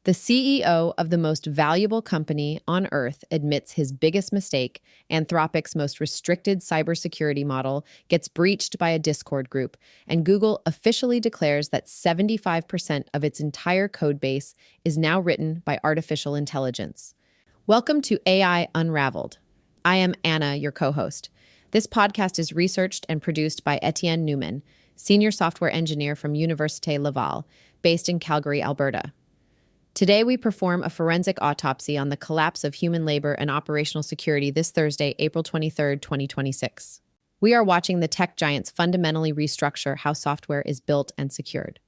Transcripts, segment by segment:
The CEO of the most valuable company on Earth admits his biggest mistake. Anthropic's most restricted cybersecurity model gets breached by a Discord group, and Google officially declares that 75% of its entire code base is now written by artificial intelligence. Welcome to AI Unraveled. I am Anna, your co-host. This podcast is researched and produced by Etienne Newman, senior software engineer from Université Laval, based in Calgary, Alberta. Today, we perform a forensic autopsy on the collapse of human labor and operational security this Thursday, April 23, 2026. We are watching the tech giants fundamentally restructure how software is built and secured.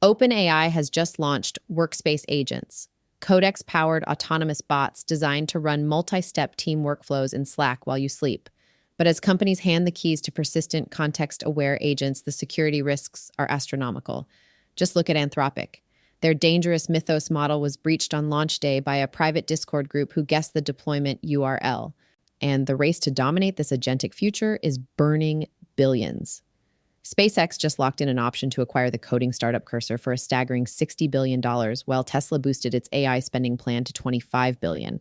OpenAI has just launched Workspace Agents, Codex-powered autonomous bots designed to run multi-step team workflows in Slack while you sleep. But as companies hand the keys to persistent, context-aware agents, the security risks are astronomical. Just look at Anthropic. Their dangerous Mythos model was breached on launch day by a private Discord group who guessed the deployment URL. And the race to dominate this agentic future is burning billions. SpaceX just locked in an option to acquire the coding startup Cursor for a staggering $60 billion, while Tesla boosted its AI spending plan to $25 billion.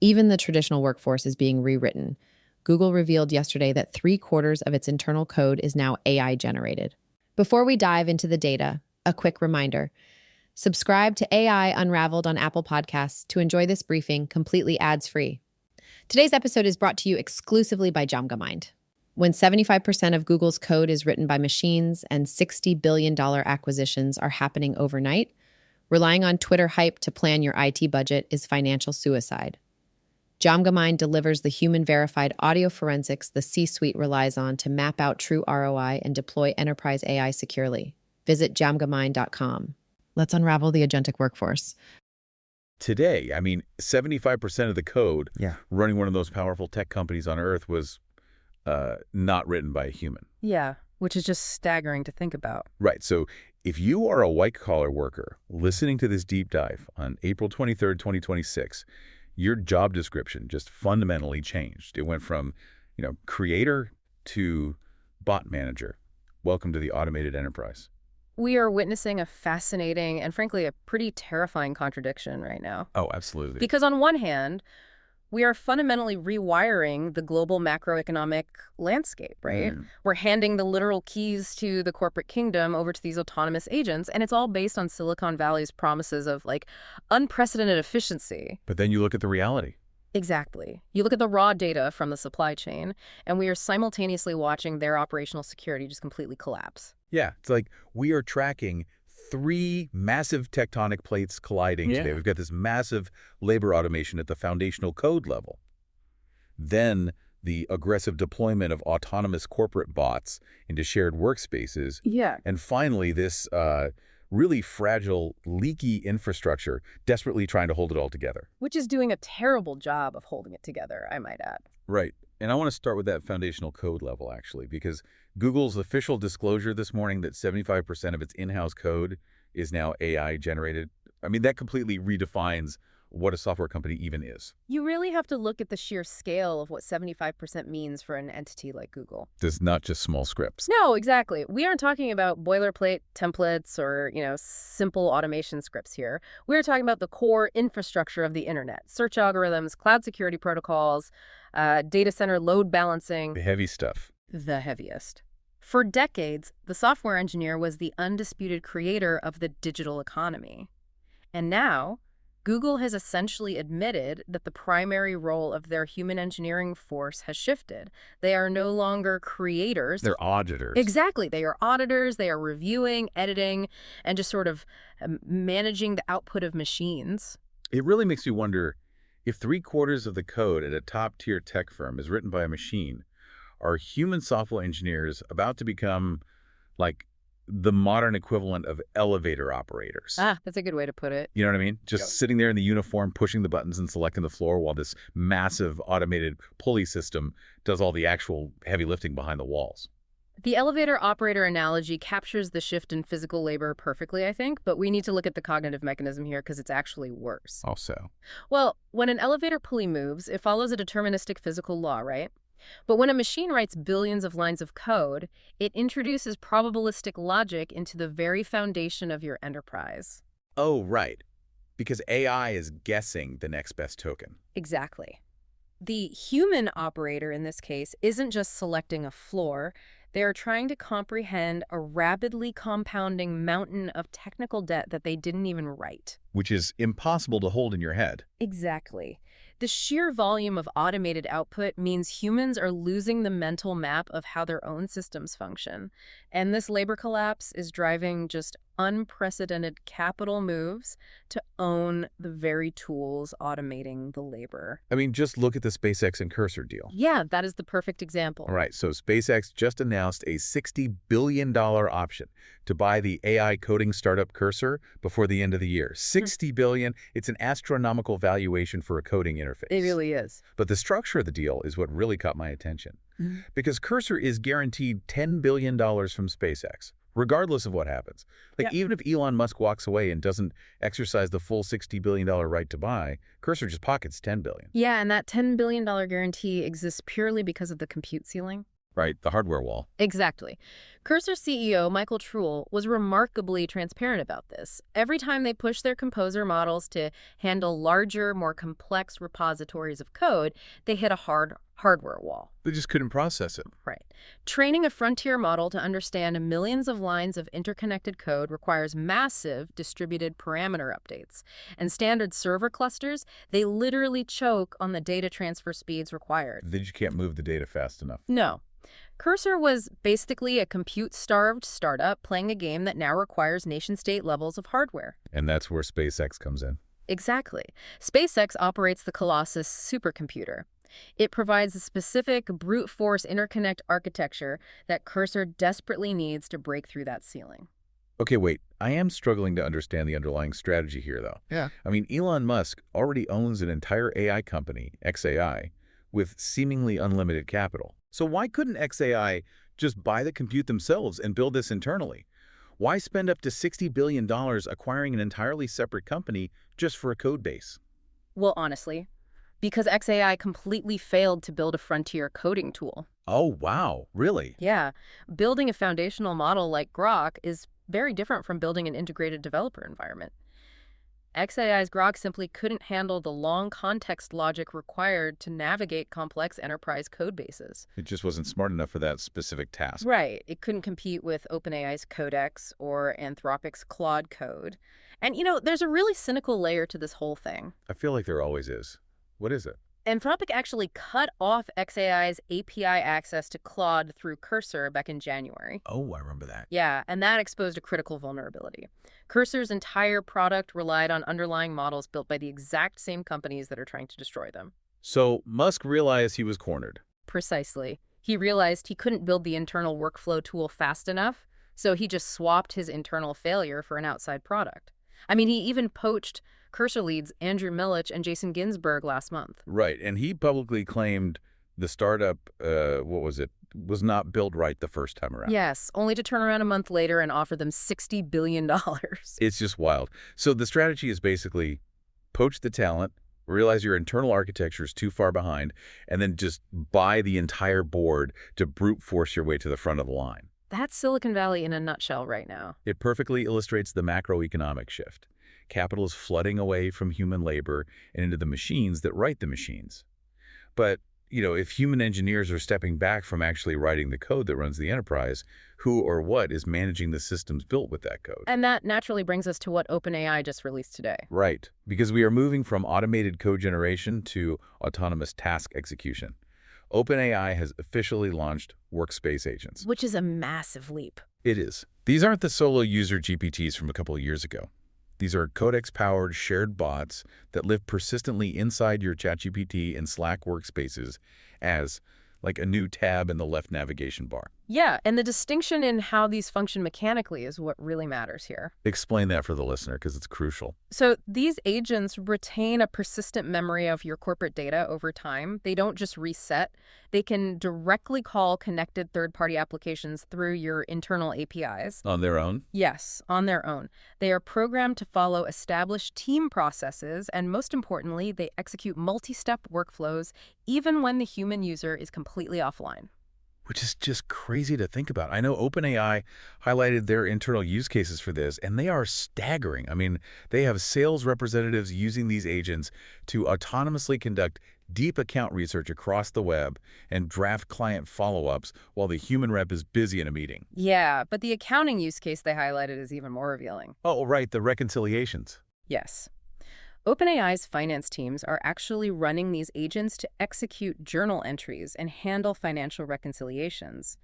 Even the traditional workforce is being rewritten. Google revealed yesterday that 3/4 of its internal code is now AI-generated. Before we dive into the data, a quick reminder. Subscribe to AI Unraveled on Apple Podcasts to enjoy this briefing completely ads-free. Today's episode is brought to you exclusively by JamgaMind. When 75% of Google's code is written by machines and $60 billion acquisitions are happening overnight, relying on Twitter hype to plan your IT budget is financial suicide. JamgaMind delivers the human-verified audio forensics the C-suite relies on to map out true ROI and deploy enterprise AI securely. Visit jamgamind.com. Let's unravel the agentic workforce. Today, 75% of the code running one of those powerful tech companies on Earth was not written by a human. Yeah, which is just staggering to think about. Right. So if you are a white-collar worker listening to this deep dive on April 23rd, 2026, your job description just fundamentally changed. It went from, creator to bot manager. Welcome to the automated enterprise. We are witnessing a fascinating and, frankly, a pretty terrifying contradiction right now. Oh, absolutely. Because on one hand, we are fundamentally rewiring the global macroeconomic landscape, right? We're handing the literal keys to the corporate kingdom over to these autonomous agents, and it's all based on Silicon Valley's promises of, unprecedented efficiency. But then you look at the reality. Exactly. You look at the raw data from the supply chain, and we are simultaneously watching their operational security just completely collapse. Yeah, it's like we are tracking 3 massive tectonic plates colliding today. We've got this massive labor automation at the foundational code level. Then the aggressive deployment of autonomous corporate bots into shared workspaces. Yeah. And finally, this really fragile, leaky infrastructure desperately trying to hold it all together. Which is doing a terrible job of holding it together, I might add. Right. And I want to start with that foundational code level, actually, because Google's official disclosure this morning that 75% of its in-house code is now AI-generated, that completely redefines what a software company even is. You really have to look at the sheer scale of what 75% means for an entity like Google. This is not just small scripts. No, exactly. We aren't talking about boilerplate templates or, simple automation scripts here. We're talking about the core infrastructure of the internet. Search algorithms, cloud security protocols, data center load balancing. The heavy stuff. The heaviest. For decades, the software engineer was the undisputed creator of the digital economy. And now, Google has essentially admitted that the primary role of their human engineering force has shifted. They are no longer creators. They're auditors. Exactly. They are auditors. They are reviewing, editing, and just sort of managing the output of machines. It really makes you wonder if 3/4 of the code at a top-tier tech firm is written by a machine. Are human software engineers about to become the modern equivalent of elevator operators? That's a good way to put it. You know what I mean? Just sitting there in the uniform, pushing the buttons and selecting the floor while this massive automated pulley system does all the actual heavy lifting behind the walls. The elevator operator analogy captures the shift in physical labor perfectly, I think, but we need to look at the cognitive mechanism here because it's actually worse. Also. Well, when an elevator pulley moves, it follows a deterministic physical law, right? But when a machine writes billions of lines of code, it introduces probabilistic logic into the very foundation of your enterprise. Oh, right. because AI is guessing the next best token. Exactly. The human operator in this case isn't just selecting a floor. They are trying to comprehend a rapidly compounding mountain of technical debt that they didn't even write. Which is impossible to hold in your head. Exactly. The sheer volume of automated output means humans are losing the mental map of how their own systems function. And this labor collapse is driving just unprecedented capital moves to own the very tools automating the labor. I mean, just look at the SpaceX and Cursor deal. Yeah, that is the perfect example. All right, so SpaceX just announced a $60 billion option to buy the AI coding startup Cursor before the end of the year. $60 billion, it's an astronomical valuation for a coding interface. It really is. But the structure of the deal is what really caught my attention. Because Cursor is guaranteed $10 billion from SpaceX, regardless of what happens. Even if Elon Musk walks away and doesn't exercise the full $60 billion right to buy, Cursor just pockets $10 billion. Yeah, and that $10 billion guarantee exists purely because of the compute ceiling. Right, the hardware wall. Exactly. Cursor CEO Michael Truell was remarkably transparent about this. Every time they pushed their composer models to handle larger, more complex repositories of code, they hit a hardware wall. They just couldn't process it. Right. Training a frontier model to understand millions of lines of interconnected code requires massive distributed parameter updates. And standard server clusters, they literally choke on the data transfer speeds required. They just can't move the data fast enough. No. Cursor was basically a compute-starved startup playing a game that now requires nation-state levels of hardware. And that's where SpaceX comes in. Exactly. SpaceX operates the Colossus supercomputer. It provides a specific brute force interconnect architecture that Cursor desperately needs to break through that ceiling. Okay, wait. I am struggling to understand the underlying strategy here, though. Yeah. I mean, Elon Musk already owns an entire AI company, XAI, with seemingly unlimited capital. So why couldn't XAI just buy the compute themselves and build this internally? Why spend up to $60 billion acquiring an entirely separate company just for a code base? Well, honestly, because XAI completely failed to build a frontier coding tool. Oh, wow. Really? Yeah, building a foundational model like Grok is very different from building an integrated developer environment. XAI's Grok simply couldn't handle the long context logic required to navigate complex enterprise code bases. It just wasn't smart enough for that specific task. Right. It couldn't compete with OpenAI's Codex or Anthropic's Claude code. And, there's a really cynical layer to this whole thing. I feel like there always is. What is it? Anthropic actually cut off XAI's API access to Claude through Cursor back in January. Oh, I remember that. Yeah, and that exposed a critical vulnerability. Cursor's entire product relied on underlying models built by the exact same companies that are trying to destroy them. So Musk realized he was cornered. Precisely. He realized he couldn't build the internal workflow tool fast enough, so he just swapped his internal failure for an outside product. I mean, he even poached Cursor leads Andrew Milich and Jason Ginsberg last month. Right, and he publicly claimed the startup, was not built right the first time around. Yes, only to turn around a month later and offer them $60 billion. It's just wild. So the strategy is basically poach the talent, realize your internal architecture is too far behind, and then just buy the entire board to brute force your way to the front of the line. That's Silicon Valley in a nutshell right now. It perfectly illustrates the macroeconomic shift. Capital is flooding away from human labor and into the machines that write the machines. But, if human engineers are stepping back from actually writing the code that runs the enterprise, who or what is managing the systems built with that code? And that naturally brings us to what OpenAI just released today. Right, because we are moving from automated code generation to autonomous task execution. OpenAI has officially launched Workspace Agents. Which is a massive leap. It is. These aren't the solo user GPTs from a couple of years ago. These are Codex-powered shared bots that live persistently inside your ChatGPT and Slack workspaces as like a new tab in the left navigation bar. Yeah, and the distinction in how these function mechanically is what really matters here. Explain that for the listener, because it's crucial. So these agents retain a persistent memory of your corporate data over time. They don't just reset. They can directly call connected third-party applications through your internal APIs. On their own? Yes, on their own. They are programmed to follow established team processes, and most importantly, they execute multi-step workflows even when the human user is completely offline. which is just crazy to think about. I know OpenAI highlighted their internal use cases for this, and they are staggering. I mean, they have sales representatives using these agents to autonomously conduct deep account research across the web and draft client follow-ups while the human rep is busy in a meeting. Yeah, but the accounting use case they highlighted is even more revealing. Oh, right, the reconciliations. Yes. OpenAI's finance teams are actually running these agents to execute journal entries and handle financial reconciliations.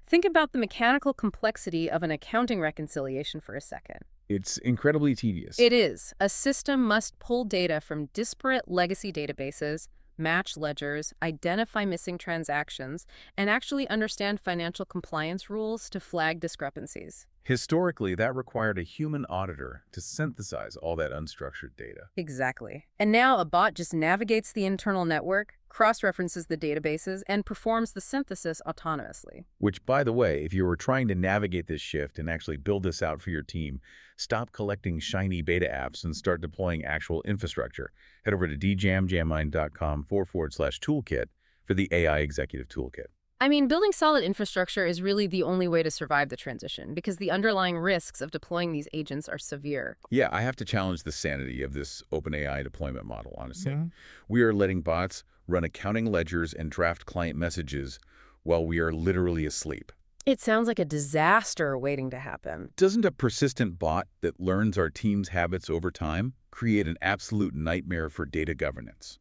Think about the mechanical complexity of an accounting reconciliation for a second. It's incredibly tedious. It is. A system must pull data from disparate legacy databases, match ledgers, identify missing transactions, and actually understand financial compliance rules to flag discrepancies. Historically, that required a human auditor to synthesize all that unstructured data. Exactly. And now a bot just navigates the internal network, cross-references the databases, and performs the synthesis autonomously. Which, by the way, if you were trying to navigate this shift and actually build this out for your team, stop collecting shiny beta apps and start deploying actual infrastructure. Head over to djamjammind.com/toolkit for the AI Executive Toolkit. I mean, building solid infrastructure is really the only way to survive the transition because the underlying risks of deploying these agents are severe. Yeah, I have to challenge the sanity of this OpenAI deployment model, honestly. Yeah. We are letting bots run accounting ledgers and draft client messages while we are literally asleep. It sounds like a disaster waiting to happen. Doesn't a persistent bot that learns our team's habits over time create an absolute nightmare for data governance?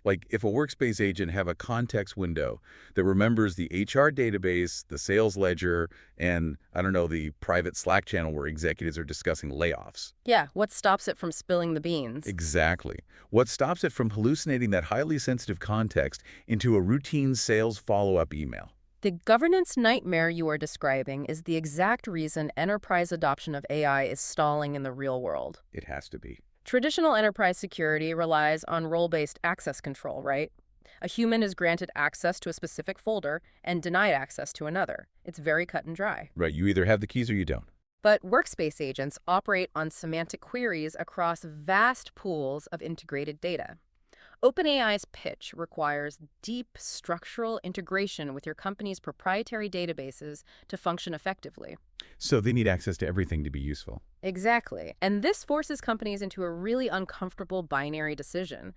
Like, if a workspace agent have a context window that remembers the HR database, the sales ledger, and, I don't know, the private Slack channel where executives are discussing layoffs. Yeah, what stops it from spilling the beans? Exactly. What stops it from hallucinating that highly sensitive context into a routine sales follow-up email? The governance nightmare you are describing is the exact reason enterprise adoption of AI is stalling in the real world. It has to be. Traditional enterprise security relies on role-based access control, right? A human is granted access to a specific folder and denied access to another. It's very cut and dry. Right, you either have the keys or you don't. But workspace agents operate on semantic queries across vast pools of integrated data. OpenAI's pitch requires deep structural integration with your company's proprietary databases to function effectively. So they need access to everything to be useful. Exactly. And this forces companies into a really uncomfortable binary decision.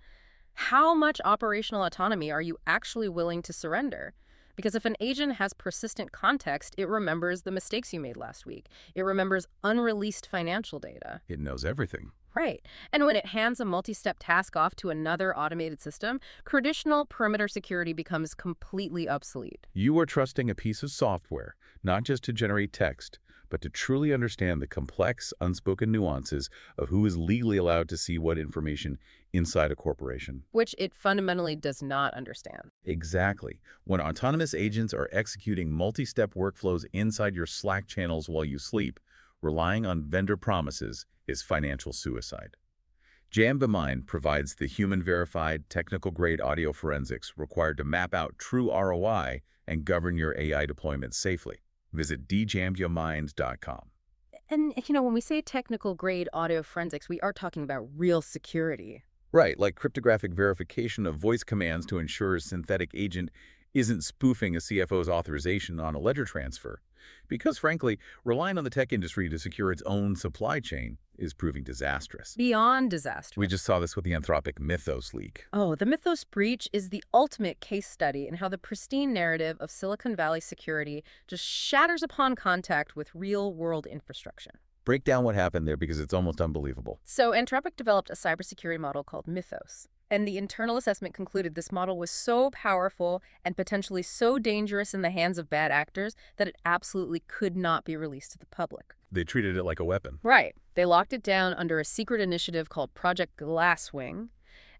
How much operational autonomy are you actually willing to surrender? Because if an agent has persistent context, it remembers the mistakes you made last week. It remembers unreleased financial data. It knows everything. Right. And when it hands a multi-step task off to another automated system, traditional perimeter security becomes completely obsolete. You are trusting a piece of software, not just to generate text, but to truly understand the complex, unspoken nuances of who is legally allowed to see what information inside a corporation. Which it fundamentally does not understand. Exactly. When autonomous agents are executing multi-step workflows inside your Slack channels while you sleep, relying on vendor promises is financial suicide. Jam-Bemind provides the human-verified, technical-grade audio forensics required to map out true ROI and govern your AI deployment safely. Visit djamjamind.com. And, when we say technical-grade audio forensics, we are talking about real security. Right, like cryptographic verification of voice commands to ensure a synthetic agent isn't spoofing a CFO's authorization on a ledger transfer. Because, frankly, relying on the tech industry to secure its own supply chain is proving disastrous. Beyond disastrous. We just saw this with the Anthropic Mythos leak. Oh, the Mythos breach is the ultimate case study in how the pristine narrative of Silicon Valley security just shatters upon contact with real-world infrastructure. Break down what happened there because it's almost unbelievable. So Anthropic developed a cybersecurity model called Mythos. And the internal assessment concluded this model was so powerful and potentially so dangerous in the hands of bad actors that it absolutely could not be released to the public. They treated it like a weapon. Right. They locked it down under a secret initiative called Project Glasswing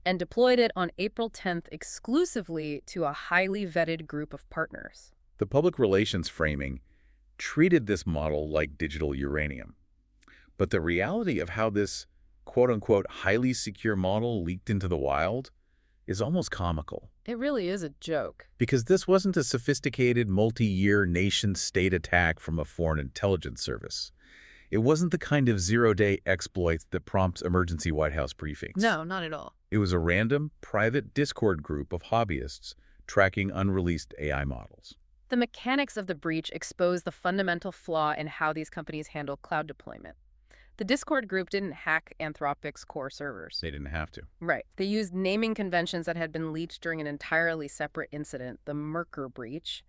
and deployed it on April 10th exclusively to a highly vetted group of partners. The public relations framing treated this model like digital uranium. But the reality of how this quote-unquote highly secure model leaked into the wild is almost comical. It really is a joke. Because this wasn't a sophisticated multi-year nation-state attack from a foreign intelligence service. It wasn't the kind of zero-day exploit that prompts emergency White House briefings. No, not at all. It was a random, private Discord group of hobbyists tracking unreleased AI models. The mechanics of the breach expose the fundamental flaw in how these companies handle cloud deployment. The Discord group didn't hack Anthropic's core servers. They didn't have to. Right. They used naming conventions that had been leaked during an entirely separate incident, the Merkur breach.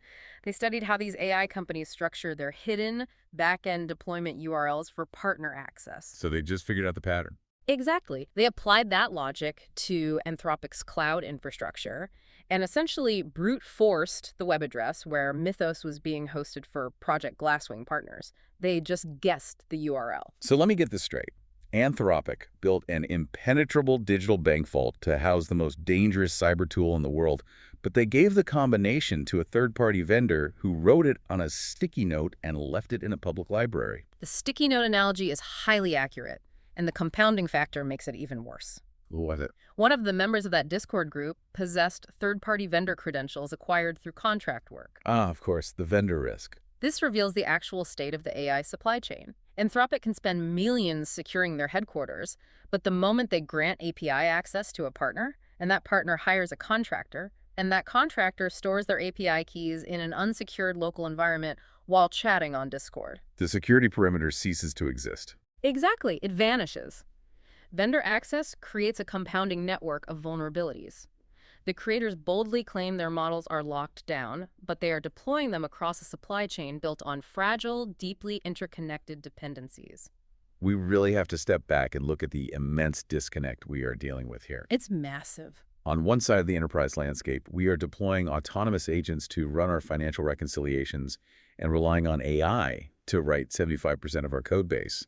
They studied how these AI companies structure their hidden back-end deployment URLs for partner access. So they just figured out the pattern. Exactly. They applied that logic to Anthropic's cloud infrastructure and essentially brute forced the web address where Mythos was being hosted for Project Glasswing partners. They just guessed the URL. So let me get this straight. Anthropic built an impenetrable digital bank vault to house the most dangerous cyber tool in the world, but they gave the combination to a third-party vendor who wrote it on a sticky note and left it in a public library. The sticky note analogy is highly accurate, and the compounding factor makes it even worse. What was it? One of the members of that Discord group possessed third-party vendor credentials acquired through contract work. Ah, of course, the vendor risk. This reveals the actual state of the AI supply chain. Anthropic can spend millions securing their headquarters, but the moment they grant API access to a partner, and that partner hires a contractor, and that contractor stores their API keys in an unsecured local environment while chatting on Discord. The security perimeter ceases to exist. Exactly, it vanishes. Vendor access creates a compounding network of vulnerabilities. The creators boldly claim their models are locked down, but they are deploying them across a supply chain built on fragile, deeply interconnected dependencies. We really have to step back and look at the immense disconnect we are dealing with here. It's massive. On one side of the enterprise landscape, we are deploying autonomous agents to run our financial reconciliations and relying on AI to write 75% of our code base.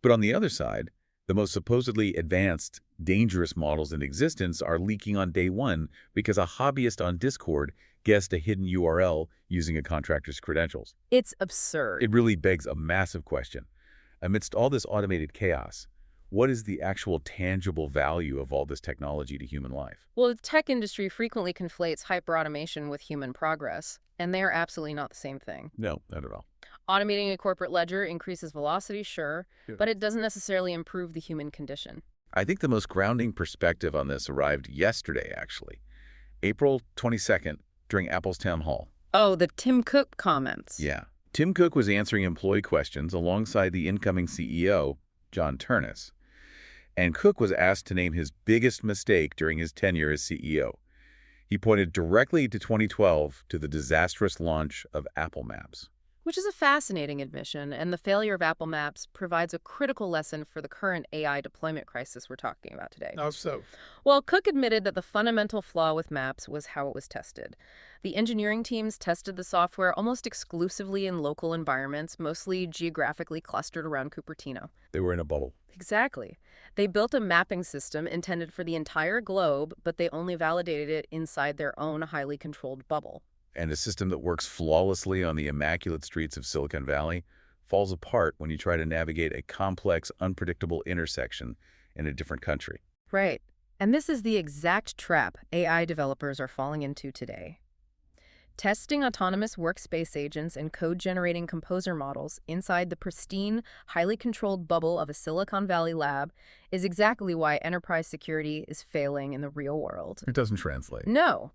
But on the other side, the most supposedly advanced, dangerous models in existence are leaking on day one because a hobbyist on Discord guessed a hidden URL using a contractor's credentials. It's absurd. It really begs a massive question. Amidst all this automated chaos, what is the actual tangible value of all this technology to human life? Well, the tech industry frequently conflates hyperautomation with human progress, and they are absolutely not the same thing. No, not at all. Automating a corporate ledger increases velocity, sure, but it doesn't necessarily improve the human condition. I think the most grounding perspective on this arrived yesterday, actually. April 22nd, during Apple's town hall. Oh, the Tim Cook comments. Yeah. Tim Cook was answering employee questions alongside the incoming CEO, John Turnus. And Cook was asked to name his biggest mistake during his tenure as CEO. He pointed directly to 2012 to the disastrous launch of Apple Maps. Which is a fascinating admission, and the failure of Apple Maps provides a critical lesson for the current AI deployment crisis we're talking about today. How so? Well, Cook admitted that the fundamental flaw with Maps was how it was tested. The engineering teams tested the software almost exclusively in local environments, mostly geographically clustered around Cupertino. They were in a bubble. Exactly. They built a mapping system intended for the entire globe, but they only validated it inside their own highly controlled bubble. And a system that works flawlessly on the immaculate streets of Silicon Valley falls apart when you try to navigate a complex, unpredictable intersection in a different country. Right. And this is the exact trap AI developers are falling into today. Testing autonomous workspace agents and code-generating composer models inside the pristine, highly controlled bubble of a Silicon Valley lab is exactly why enterprise security is failing in the real world. It doesn't translate. No.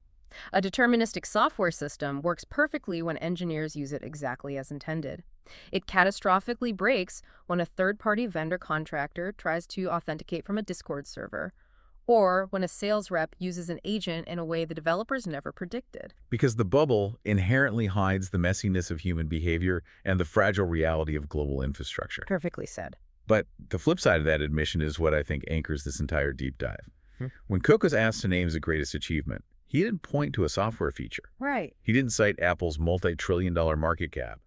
A deterministic software system works perfectly when engineers use it exactly as intended. It catastrophically breaks when a third-party vendor contractor tries to authenticate from a Discord server, or when a sales rep uses an agent in a way the developers never predicted. Because the bubble inherently hides the messiness of human behavior and the fragile reality of global infrastructure. Perfectly said. But the flip side of that admission is what I think anchors this entire deep dive. When Cook was asked to name his greatest achievement, he didn't point to a software feature. Right. He didn't cite Apple's multi-trillion-dollar market cap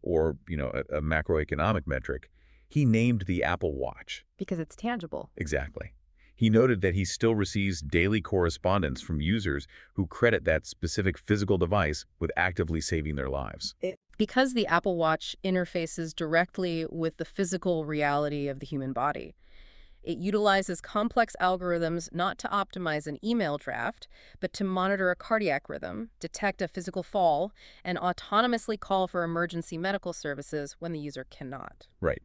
or, a macroeconomic metric. He named the Apple Watch. Because it's tangible. Exactly. He noted that he still receives daily correspondence from users who credit that specific physical device with actively saving their lives. Because the Apple Watch interfaces directly with the physical reality of the human body. It utilizes complex algorithms not to optimize an email draft, but to monitor a cardiac rhythm, detect a physical fall, and autonomously call for emergency medical services when the user cannot. Right.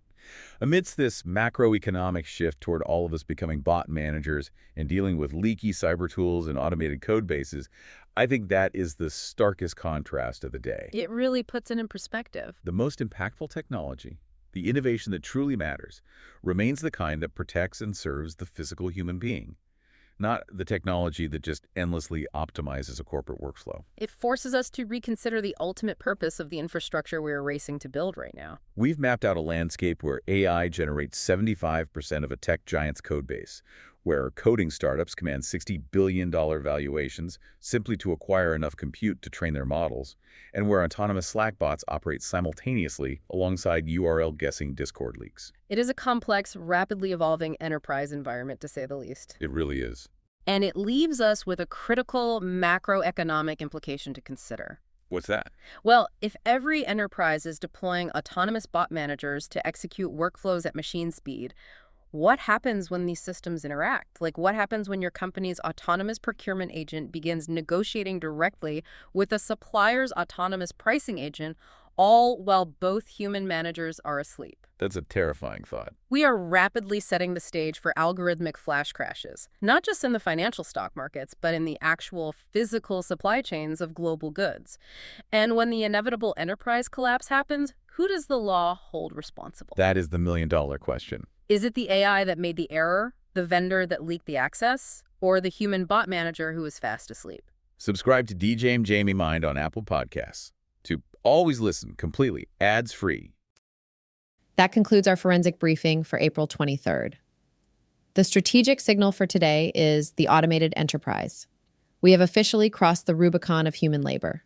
Amidst this macroeconomic shift toward all of us becoming bot managers and dealing with leaky cyber tools and automated code bases, I think that is the starkest contrast of the day. It really puts it in perspective. The most impactful technology, the innovation that truly matters, remains the kind that protects and serves the physical human being, not the technology that just endlessly optimizes a corporate workflow. It forces us to reconsider the ultimate purpose of the infrastructure we're racing to build right now. We've mapped out a landscape where AI generates 75% of a tech giant's code base, where coding startups command $60 billion valuations simply to acquire enough compute to train their models, and where autonomous Slack bots operate simultaneously alongside URL-guessing Discord leaks. It is a complex, rapidly evolving enterprise environment, to say the least. It really is. And it leaves us with a critical macroeconomic implication to consider. What's that? Well, if every enterprise is deploying autonomous bot managers to execute workflows at machine speed, what happens when these systems interact? Like, what happens when your company's autonomous procurement agent begins negotiating directly with a supplier's autonomous pricing agent, all while both human managers are asleep? That's a terrifying thought. We are rapidly setting the stage for algorithmic flash crashes, not just in the financial stock markets, but in the actual physical supply chains of global goods. And when the inevitable enterprise collapse happens, who does the law hold responsible? That is the million-dollar question. Is it the AI that made the error, the vendor that leaked the access, or the human bot manager who is fast asleep? Subscribe to DJ and Jamie Mind on Apple Podcasts to always listen completely ads-free. That concludes our forensic briefing for April 23rd. The strategic signal for today is the automated enterprise. We have officially crossed the Rubicon of human labor.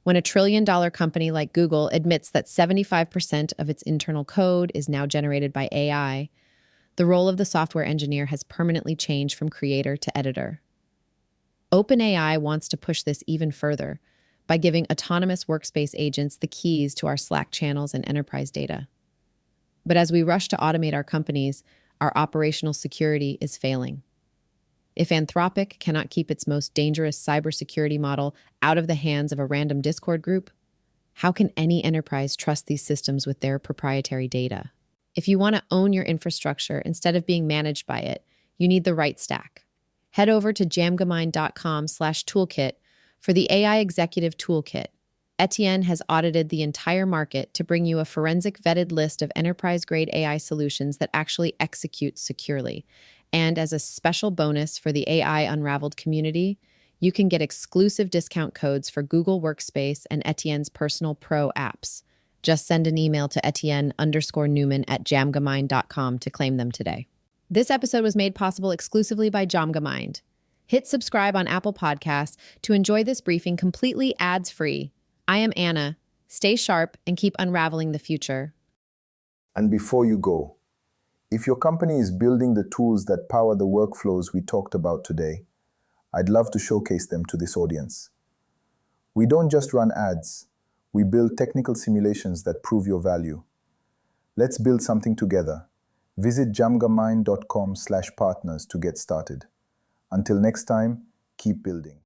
When a trillion-dollar company like Google admits that 75% of its internal code is now generated by AI, the role of the software engineer has permanently changed from creator to editor. OpenAI wants to push this even further by giving autonomous workspace agents the keys to our Slack channels and enterprise data. But as we rush to automate our companies, our operational security is failing. If Anthropic cannot keep its most dangerous cybersecurity model out of the hands of a random Discord group, how can any enterprise trust these systems with their proprietary data? If you want to own your infrastructure instead of being managed by it, you need the right stack. Head over to jamgamind.com/toolkit for the AI Executive Toolkit. Etienne has audited the entire market to bring you a forensic vetted list of enterprise-grade AI solutions that actually execute securely. And as a special bonus for the AI Unraveled community, you can get exclusive discount codes for Google Workspace and Etienne's personal pro apps. Just send an email to Etienne_Newman@jamgamind.com to claim them today. This episode was made possible exclusively by Jamgamind. Hit subscribe on Apple Podcasts to enjoy this briefing completely ads-free. I am Anna. Stay sharp and keep unraveling the future. And before you go, if your company is building the tools that power the workflows we talked about today, I'd love to showcase them to this audience. We don't just run ads, we build technical simulations that prove your value. Let's build something together. Visit jamgamind.com/partners to get started. Until next time, keep building.